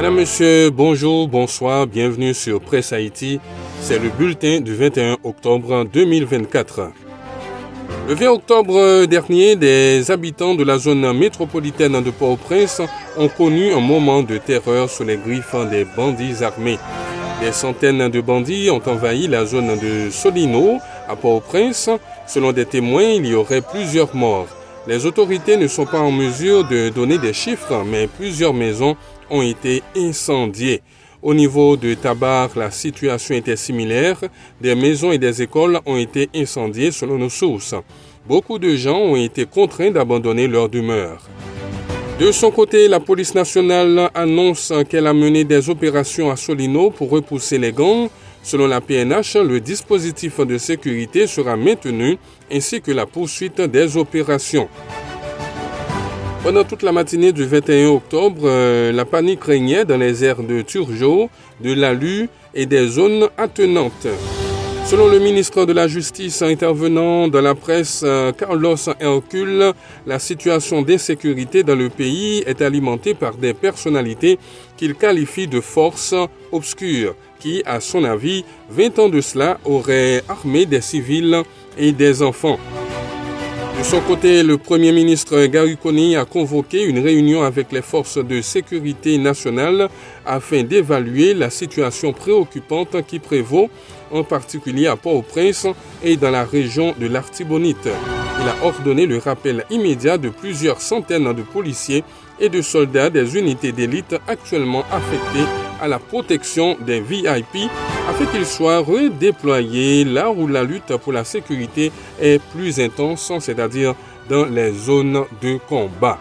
Madame, Monsieur, bonjour, bonsoir, bienvenue sur Presse Haïti. C'est le bulletin du 21 octobre 2024. Le 20 octobre dernier, des habitants de la zone métropolitaine de Port-au-Prince ont connu un moment de terreur sous les griffes des bandits armés. Des centaines de bandits ont envahi la zone de Solino, à Port-au-Prince. Selon des témoins, il y aurait plusieurs morts. Les autorités ne sont pas en mesure de donner des chiffres, mais plusieurs maisons ont été incendiées. Au niveau de Tabar, la situation était similaire. Des maisons et des écoles ont été incendiées selon nos sources. Beaucoup de gens ont été contraints d'abandonner leur demeure. De son côté, la police nationale annonce qu'elle a mené des opérations à Solino pour repousser les gangs. Selon la PNH, le dispositif de sécurité sera maintenu ainsi que la poursuite des opérations. Pendant toute la matinée du 21 octobre, la panique régnait dans les aires de Turgeau, de Lalu et des zones attenantes. Selon le ministre de la Justice intervenant dans la presse, Carlos Hercule, la situation d'insécurité dans le pays est alimentée par des personnalités qu'il qualifie de forces obscures qui, à son avis, 20 ans de cela, auraient armé des civils et des enfants. De son côté, le Premier ministre Gary Coney a convoqué une réunion avec les forces de sécurité nationale afin d'évaluer la situation préoccupante qui prévaut, en particulier à Port-au-Prince et dans la région de l'Artibonite. Il a ordonné le rappel immédiat de plusieurs centaines de policiers et de soldats des unités d'élite actuellement affectés à la protection des VIP afin qu'ils soient redéployés là où la lutte pour la sécurité est plus intense, c'est-à-dire dans les zones de combat.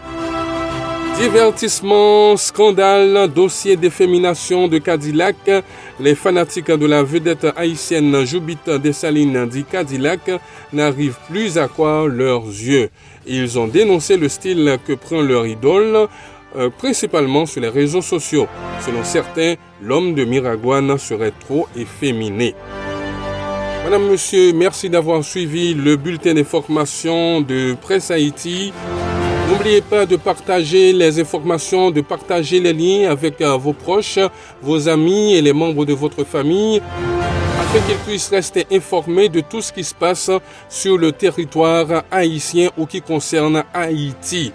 Divertissement, scandale, dossier d'effémination de Cadillac. Les fanatiques de la vedette haïtienne Judith Dessalines dit Cadillac n'arrivent plus à croire leurs yeux. Ils ont dénoncé le style que prend leur idole, principalement sur les réseaux sociaux. Selon certains, l'homme de Miragouane serait trop efféminé. Madame, Monsieur, merci d'avoir suivi le bulletin d'information de Presse Haïti. N'oubliez pas de partager les informations, de partager les liens avec vos proches, vos amis et les membres de votre famille, afin qu'ils puissent rester informés de tout ce qui se passe sur le territoire haïtien ou qui concerne Haïti.